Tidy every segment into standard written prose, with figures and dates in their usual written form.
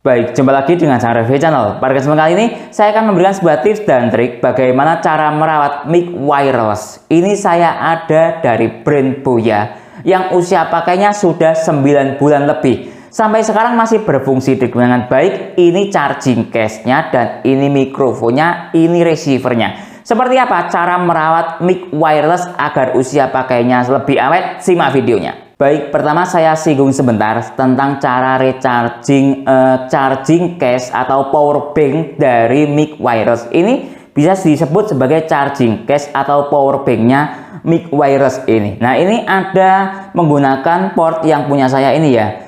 Baik, jumpa lagi dengan saya Review Channel. Pada kesempatan kali ini, saya akan memberikan sebuah tips dan trik bagaimana cara merawat mic wireless. Ini saya ada dari brand Boya yang usia pakainya sudah 9 bulan lebih. Sampai sekarang masih berfungsi dengan baik. Ini charging case-nya dan ini mikrofonnya, ini receiver-nya. Seperti apa cara merawat mic wireless agar usia pakainya lebih awet? Simak videonya. Baik, pertama saya singgung sebentar tentang cara recharging charging case atau power bank dari mic wireless. Ini bisa disebut sebagai charging case atau power banknya mic wireless ini. Nah, ini ada menggunakan port yang punya saya ini ya,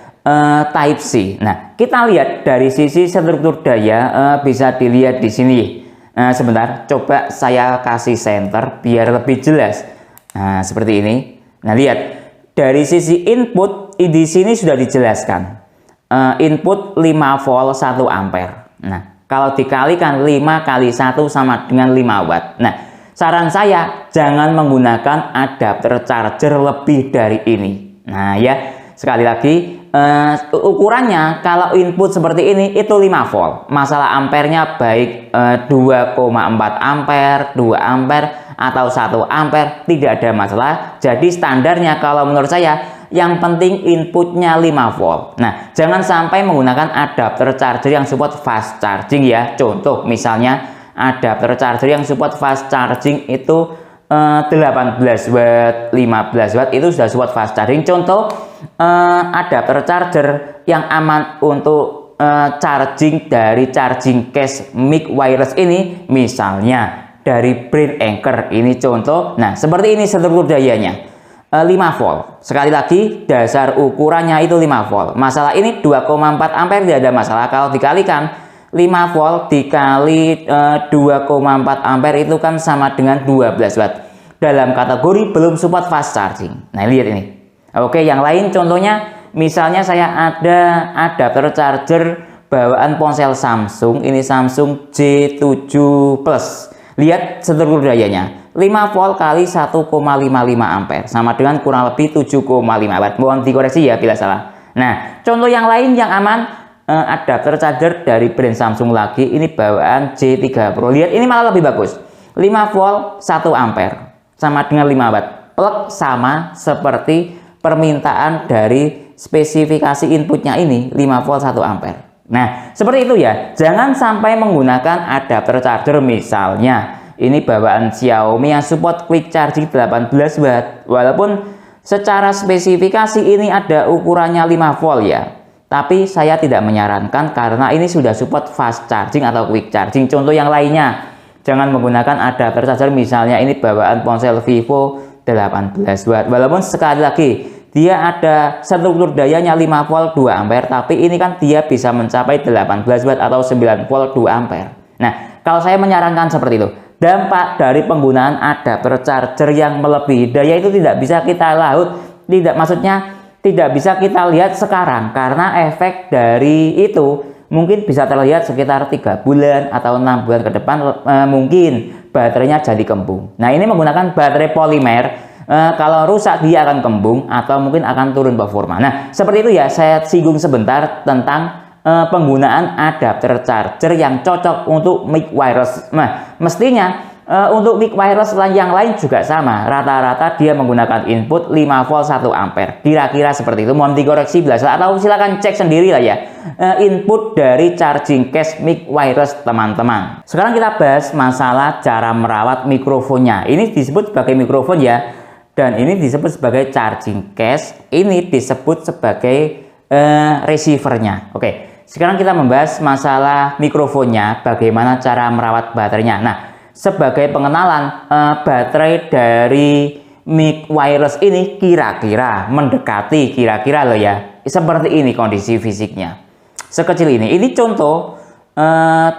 Type C. Nah, kita lihat dari sisi struktur daya, bisa dilihat di sini. Sebentar, coba saya kasih center biar lebih jelas. Nah, seperti ini. Nah, lihat. Dari sisi input, di sini sudah dijelaskan. Input 5 volt 1 ampere. Nah, kalau dikalikan 5 kali 1 sama dengan 5 watt. Nah, saran saya jangan menggunakan adapter charger lebih dari ini. Nah, ya, sekali lagi, ukurannya kalau input seperti ini itu 5 volt. Masalah ampernya baik 2,4 ampere, 2 ampere, atau 1 ampere tidak ada masalah. Jadi standarnya kalau menurut saya yang penting inputnya 5 volt. Nah, jangan sampai menggunakan adapter charger yang support fast charging ya. Contoh misalnya adapter charger yang support fast charging itu 18 watt, 15 watt itu sudah support fast charging. Contoh adapter charger yang aman untuk charging dari charging case mic wireless ini misalnya dari brand Anker ini contoh. Nah, seperti ini struktur dayanya 5 volt. Sekali lagi dasar ukurannya itu 5 volt. Masalah ini 2,4 ampere tidak ada masalah. Kalau dikalikan 5 volt dikali 2,4 ampere itu kan sama dengan 12 watt. Dalam kategori belum support fast charging. Nah, lihat ini. Oke, yang lain contohnya misalnya saya ada adapter charger bawaan ponsel Samsung. Ini Samsung J7 Plus. Lihat struktur dayanya 5 volt kali 1,55 ampere sama dengan kurang lebih 7,5 watt. Mohon dikoreksi ya bila salah. Nah, contoh yang lain yang aman adapter charger dari brand Samsung lagi ini bawaan J3 Pro. Lihat ini malah lebih bagus. 5 volt 1 ampere sama dengan 5 watt. Plug sama seperti permintaan dari spesifikasi inputnya ini 5 volt 1 ampere. Nah, seperti itu ya. Jangan sampai menggunakan adapter charger misalnya ini bawaan Xiaomi yang support quick charging 18 watt. Walaupun secara spesifikasi ini ada ukurannya 5 volt ya. Tapi saya tidak menyarankan karena ini sudah support fast charging atau quick charging. Contoh yang lainnya, jangan menggunakan adapter charger misalnya ini bawaan ponsel Vivo 18 watt. Walaupun sekali lagi dia ada struktur dayanya 5 volt 2 ampere, tapi ini kan dia bisa mencapai 18 watt atau 9 volt 2 ampere. Nah, kalau saya menyarankan seperti itu, dampak dari penggunaan adapter charger yang melebihi daya itu tidak bisa kita tidak bisa kita lihat sekarang karena efek dari itu mungkin bisa terlihat sekitar 3 bulan atau 6 bulan ke depan mungkin baterainya jadi kembung. Nah, ini menggunakan baterai polimer. Kalau rusak dia akan kembung atau mungkin akan turun performa. Nah, seperti itu ya, saya singgung sebentar tentang penggunaan adapter charger yang cocok untuk mic wireless. Nah, mestinya untuk mic wireless yang lain juga sama. Rata-rata dia menggunakan input 5 volt 1 ampere. Kira-kira seperti itu. Mohon dikoreksi bila salah atau silakan cek sendiri lah ya. Input dari charging case mic wireless teman-teman. Sekarang kita bahas masalah cara merawat mikrofonnya. Ini disebut sebagai mikrofon ya. Dan ini disebut sebagai charging case, ini disebut sebagai receivernya. Oke, sekarang kita membahas masalah mikrofonnya, bagaimana cara merawat baterainya. Nah, sebagai pengenalan, baterai dari mic wireless ini kira-kira mendekati, kira-kira loh ya, seperti ini kondisi fisiknya. Sekecil ini contoh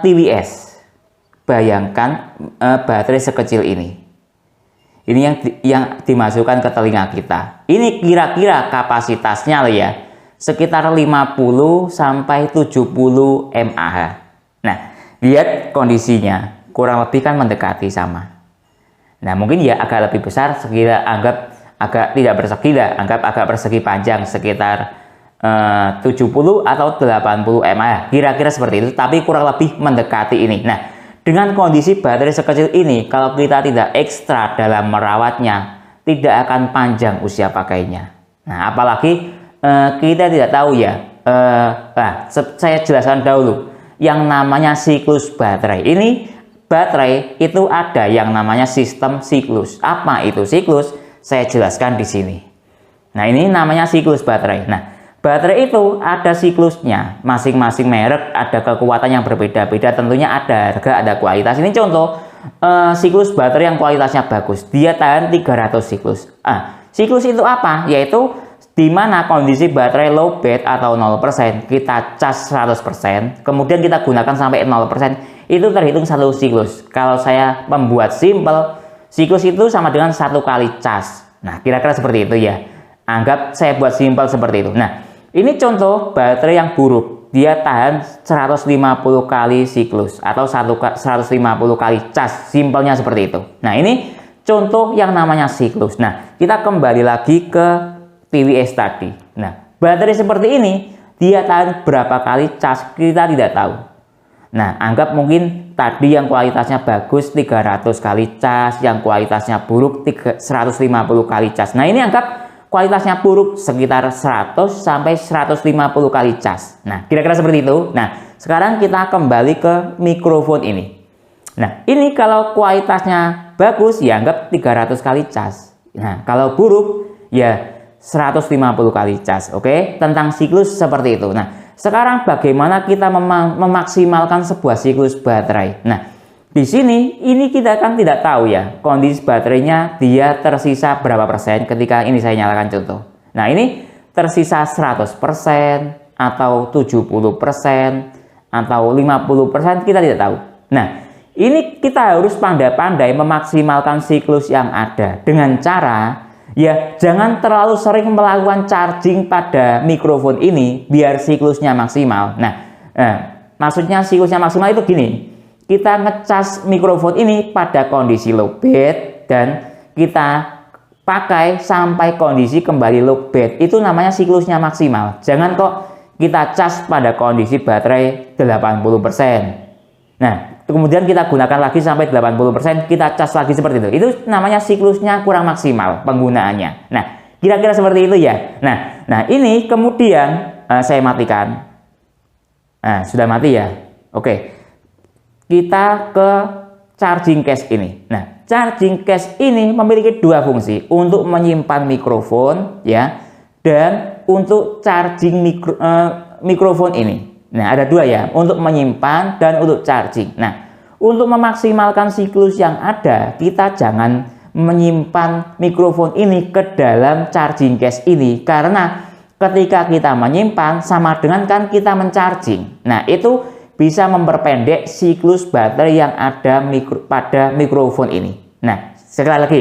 TWS. Bayangkan baterai sekecil ini. Ini yang dimasukkan ke telinga kita. Ini kira-kira kapasitasnya loh ya, sekitar 50 sampai 70 mAh. Nah, lihat kondisinya, kurang lebih kan mendekati sama. Nah, mungkin ya agak lebih besar, anggap agak tidak persegi lah, anggap agak persegi panjang sekitar 70 atau 80 mAh, kira-kira seperti itu, tapi kurang lebih mendekati ini. Nah, dengan kondisi baterai sekecil ini, kalau kita tidak ekstra dalam merawatnya, tidak akan panjang usia pakainya. Nah, apalagi kita tidak tahu ya. Saya jelaskan dahulu yang namanya siklus baterai. Ini baterai itu ada yang namanya sistem siklus. Apa itu siklus? Saya jelaskan di sini. Nah, ini namanya siklus baterai. Nah, baterai itu ada siklusnya, masing-masing merek ada kekuatan yang berbeda-beda, tentunya ada harga, ada kualitas. Ini contoh siklus baterai yang kualitasnya bagus, dia tahan 300 siklus. Siklus itu apa? Yaitu di mana kondisi baterai low bed atau 0%, kita cas 100%, kemudian kita gunakan sampai 0%, itu terhitung satu siklus. Kalau saya membuat simple, siklus itu sama dengan 1 kali cas. Nah, kira-kira seperti itu ya. Anggap saya buat simple seperti itu. Nah, ini contoh baterai yang buruk. Dia tahan 150 kali siklus atau 150 kali cas. Simpelnya seperti itu. Nah, ini contoh yang namanya siklus. Nah, kita kembali lagi ke TWS tadi. Nah, baterai seperti ini dia tahan berapa kali cas kita tidak tahu. Nah, anggap mungkin tadi yang kualitasnya bagus 300 kali cas, yang kualitasnya buruk 150 kali cas. Nah, ini anggap kualitasnya buruk sekitar 100 sampai 150 kali cas. Nah, kira-kira seperti itu. Nah, sekarang kita kembali ke mikrofon ini. Nah, ini kalau kualitasnya bagus ya anggap 300 kali cas. Nah, kalau buruk ya 150 kali cas. Oke, tentang siklus seperti itu. Nah, sekarang bagaimana kita memaksimalkan sebuah siklus baterai? Nah, di sini ini kita kan tidak tahu ya kondisi baterainya dia tersisa berapa persen ketika ini saya nyalakan contoh. Nah, ini tersisa 100% atau 70% atau 50% kita tidak tahu. Nah, ini kita harus pandai-pandai memaksimalkan siklus yang ada dengan cara ya jangan terlalu sering melakukan charging pada mikrofon ini biar siklusnya maksimal. Nah, maksudnya siklusnya maksimal itu gini. Kita ngecas mikrofon ini pada kondisi low bed dan kita pakai sampai kondisi kembali low bed. Itu namanya siklusnya maksimal. Jangan kok kita cas pada kondisi baterai 80%. Nah, kemudian kita gunakan lagi sampai 80%, kita cas lagi seperti itu. Itu namanya siklusnya kurang maksimal penggunaannya. Nah, kira-kira seperti itu ya. Nah ini kemudian saya matikan. Nah, sudah mati ya. Oke. Kita ke charging case ini. Nah, charging case ini memiliki dua fungsi, untuk menyimpan mikrofon ya dan untuk charging mikrofon ini. Nah, ada dua ya, untuk menyimpan dan untuk charging. Nah, untuk memaksimalkan siklus yang ada, kita jangan menyimpan mikrofon ini ke dalam charging case ini, karena ketika kita menyimpan sama dengan kan kita mencharging. Nah, itu bisa memperpendek siklus baterai yang ada pada mikrofon ini. Nah, sekali lagi,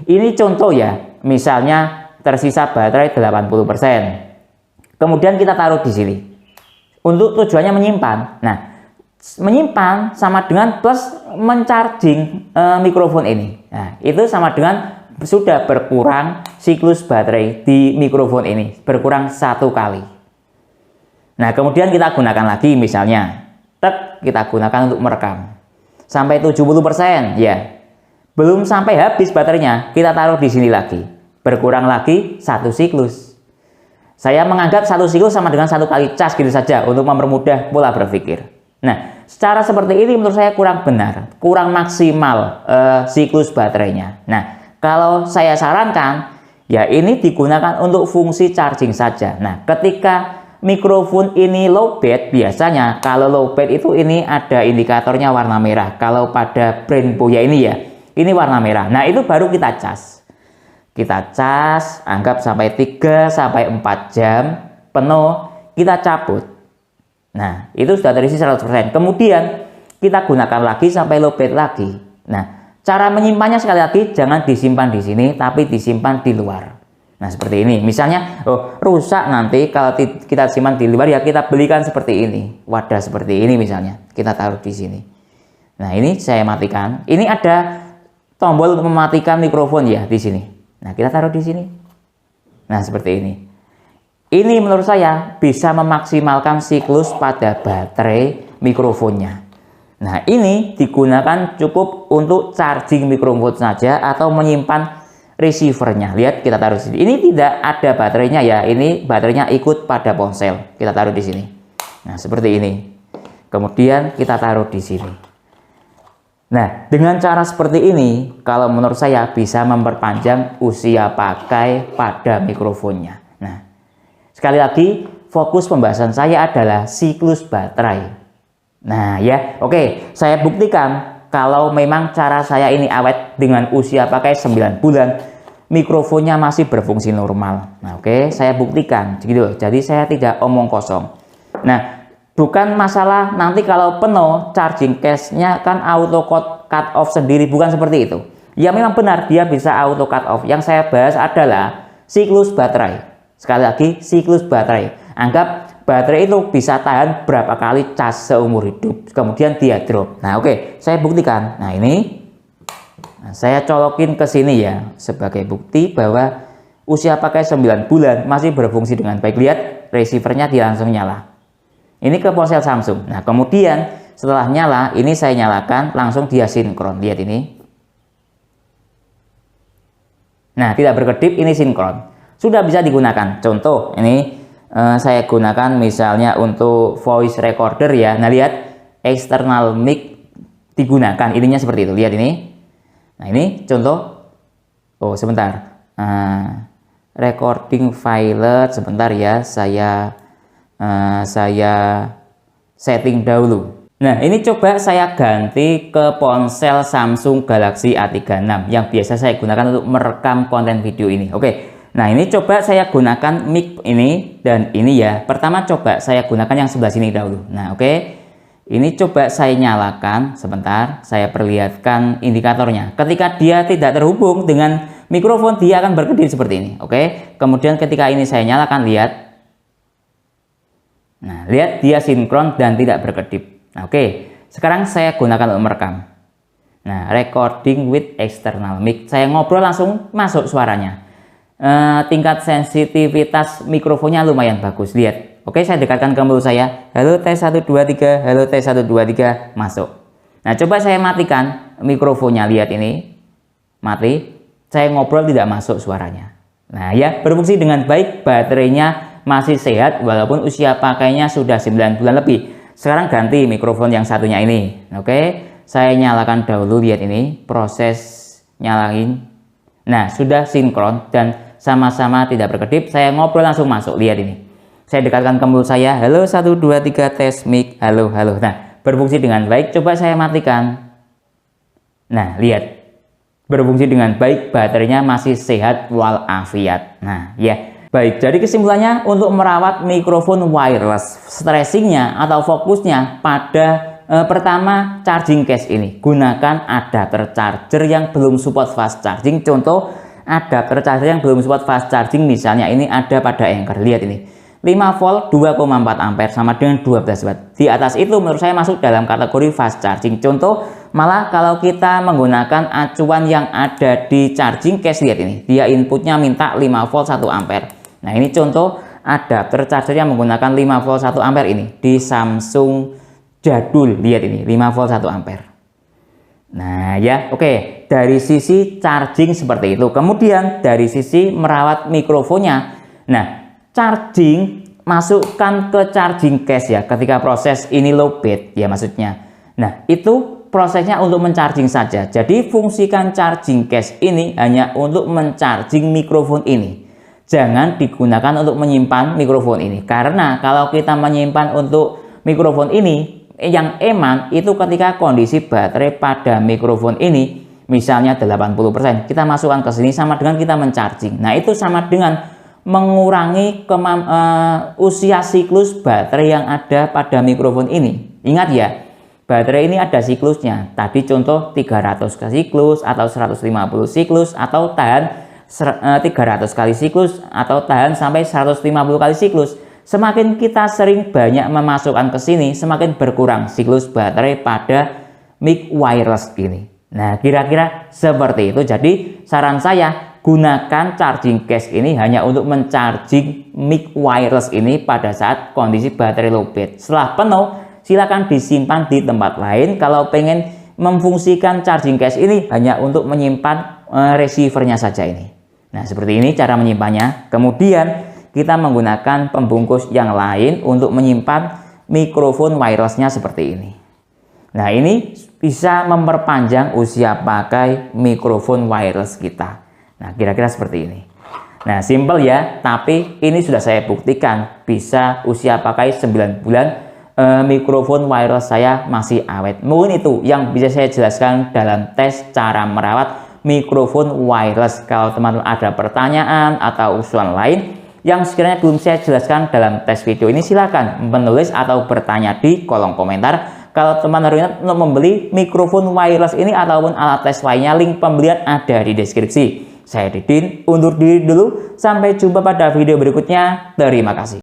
ini contoh ya, misalnya tersisa baterai 80%. Kemudian kita taruh di sini. Untuk tujuannya menyimpan. Nah, menyimpan sama dengan plus mencharging mikrofon ini. Nah, itu sama dengan sudah berkurang siklus baterai di mikrofon ini, berkurang 1 kali. Nah, kemudian kita gunakan lagi misalnya kita gunakan untuk merekam sampai 70% ya, belum sampai habis baterainya, kita taruh di sini lagi, berkurang lagi 1 siklus. Saya menganggap 1 siklus sama dengan 1 kali cas gitu saja untuk mempermudah pola berpikir. Nah, secara seperti ini menurut saya kurang benar, kurang maksimal siklus baterainya. Nah, kalau saya sarankan ya ini digunakan untuk fungsi charging saja. Nah, ketika mikrofon ini low bed, biasanya kalau low bed itu ini ada indikatornya warna merah. Kalau pada brand Boya ini ya, ini warna merah. Nah, itu baru kita cas. Kita cas, anggap sampai 3 sampai 4 jam penuh, kita cabut. Nah, itu sudah terisi 100%. Kemudian kita gunakan lagi sampai low bed lagi. Nah, cara menyimpannya sekali lagi jangan disimpan di sini, tapi disimpan di luar. Nah, seperti ini. Misalnya, rusak nanti kalau kita simpan di luar ya kita belikan seperti ini. Wadah seperti ini misalnya. Kita taruh di sini. Nah, ini saya matikan. Ini ada tombol untuk mematikan mikrofon ya di sini. Nah, kita taruh di sini. Nah, seperti ini. Ini menurut saya bisa memaksimalkan siklus pada baterai mikrofonnya. Nah, ini digunakan cukup untuk charging mikrofon saja atau menyimpan receivernya. Lihat, kita taruh di sini. Ini tidak ada baterainya ya. Ini baterainya ikut pada ponsel. Kita taruh di sini. Nah, seperti ini. Kemudian kita taruh di sini. Nah, dengan cara seperti ini, kalau menurut saya bisa memperpanjang usia pakai pada mikrofonnya. Nah, sekali lagi, fokus pembahasan saya adalah siklus baterai. Nah ya, oke, saya buktikan kalau memang cara saya ini awet dengan usia pakai 9 bulan, mikrofonnya masih berfungsi normal. Nah oke, saya buktikan, gitu. Jadi saya tidak omong kosong. Nah, bukan masalah nanti kalau penuh charging case-nya kan auto cut off sendiri, bukan seperti itu. Ya memang benar dia bisa auto cut off. Yang saya bahas adalah siklus baterai. Sekali lagi, siklus baterai. Anggap baterai itu bisa tahan berapa kali cas seumur hidup, kemudian dia drop. Nah oke, saya buktikan. Nah ini, saya colokin ke sini ya, sebagai bukti bahwa usia pakai 9 bulan masih berfungsi dengan baik. Lihat, receivernya dia langsung nyala. Ini ke ponsel Samsung. Nah kemudian setelah nyala, ini saya nyalakan, langsung dia sinkron. Lihat ini. Nah tidak berkedip, ini sinkron. Sudah bisa digunakan. Contoh ini saya gunakan misalnya untuk voice recorder ya. Nah lihat, external mic digunakan, ininya seperti itu. Lihat ini. Nah ini contoh. Oh sebentar, recording file sebentar ya, saya setting dahulu. Nah ini coba saya ganti ke ponsel Samsung Galaxy A36 yang biasa saya gunakan untuk merekam konten video ini. Oke. Nah ini coba saya gunakan mic ini dan ini ya. Pertama coba saya gunakan yang sebelah sini dahulu. Nah oke. Ini coba saya nyalakan sebentar. Saya perlihatkan indikatornya. Ketika dia tidak terhubung dengan mikrofon, dia akan berkedip seperti ini. Oke. Kemudian ketika ini saya nyalakan, lihat. Nah lihat, dia sinkron dan tidak berkedip. Nah, oke. Sekarang saya gunakan untuk merekam. Nah recording with external mic. Saya ngobrol langsung masuk suaranya. Tingkat sensitivitas mikrofonnya lumayan bagus. Lihat. Oke, saya dekatkan ke mulut saya. Halo tes 1 2 3, halo tes 1 2 3, masuk. Nah, coba saya matikan mikrofonnya. Lihat ini. Mati. Saya ngobrol tidak masuk suaranya. Nah, ya, berfungsi dengan baik, baterainya masih sehat walaupun usia pakainya sudah 9 bulan lebih. Sekarang ganti mikrofon yang satunya ini. Oke, saya nyalakan dahulu. Lihat ini, proses nyalain. Nah, sudah sinkron dan sama-sama tidak berkedip. Saya ngobrol langsung masuk. Lihat ini. Saya dekatkan ke mulut saya. Halo 1 2 3 tes mic. Halo halo. Nah, berfungsi dengan baik. Coba saya matikan. Nah, lihat. Berfungsi dengan baik, baterainya masih sehat walafiat. Nah, ya. Baik, jadi kesimpulannya untuk merawat mikrofon wireless, stressingnya atau fokusnya pada pertama charging case ini. Gunakan adapter charger yang belum support fast charging. Contoh adapter charger yang belum support fast charging, misalnya ini ada pada Anchor. Lihat ini, 5 volt 2,4 ampere sama dengan 12 watt. Di atas itu menurut saya masuk dalam kategori fast charging. Contoh malah kalau kita menggunakan acuan yang ada di charging case, lihat ini, dia inputnya minta 5 volt 1 ampere. Nah ini contoh adapter charger yang menggunakan 5 volt 1 ampere ini di Samsung jadul. Lihat ini, 5 volt 1 ampere. Nah ya, oke, dari sisi charging seperti itu. Kemudian dari sisi merawat mikrofonnya. Nah, charging masukkan ke charging case ya ketika proses ini lowbat ya maksudnya. Nah, itu prosesnya untuk mencharging saja. Jadi fungsikan charging case ini hanya untuk mencharging mikrofon ini. Jangan digunakan untuk menyimpan mikrofon ini. Karena kalau kita menyimpan untuk mikrofon ini, yang eman itu ketika kondisi baterai pada mikrofon ini misalnya 80%, kita masukkan ke sini sama dengan kita mencharging. Nah itu sama dengan mengurangi usia siklus baterai yang ada pada mikrofon ini. Ingat ya, baterai ini ada siklusnya. Tadi contoh 300 siklus atau 150 siklus atau tahan 300 kali siklus atau tahan sampai 150 kali siklus. Semakin kita sering banyak memasukkan ke sini, semakin berkurang siklus baterai pada mic wireless ini. Nah, kira-kira seperti itu. Jadi, saran saya, gunakan charging case ini hanya untuk mencharging mic wireless ini pada saat kondisi baterai lowbat. Setelah penuh, silakan disimpan di tempat lain. Kalau pengen memfungsikan charging case ini hanya untuk menyimpan receivernya saja ini. Nah, seperti ini cara menyimpannya. Kemudian kita menggunakan pembungkus yang lain untuk menyimpan mikrofon wirelessnya seperti ini. Nah, ini bisa memperpanjang usia pakai mikrofon wireless kita. Nah, kira-kira seperti ini. Nah, simple ya, tapi ini sudah saya buktikan bisa usia pakai 9 bulan. Mikrofon wireless saya masih awet. Mungkin itu yang bisa saya jelaskan dalam tes cara merawat mikrofon wireless. Kalau teman-teman ada pertanyaan atau usulan lain yang sekiranya belum saya jelaskan dalam tes video ini, silakan menulis atau bertanya di kolom komentar. Kalau teman-teman untuk membeli mikrofon wireless ini ataupun alat tes lainnya, link pembelian ada di deskripsi. Saya Didin, undur diri dulu. Sampai jumpa pada video berikutnya. Terima kasih.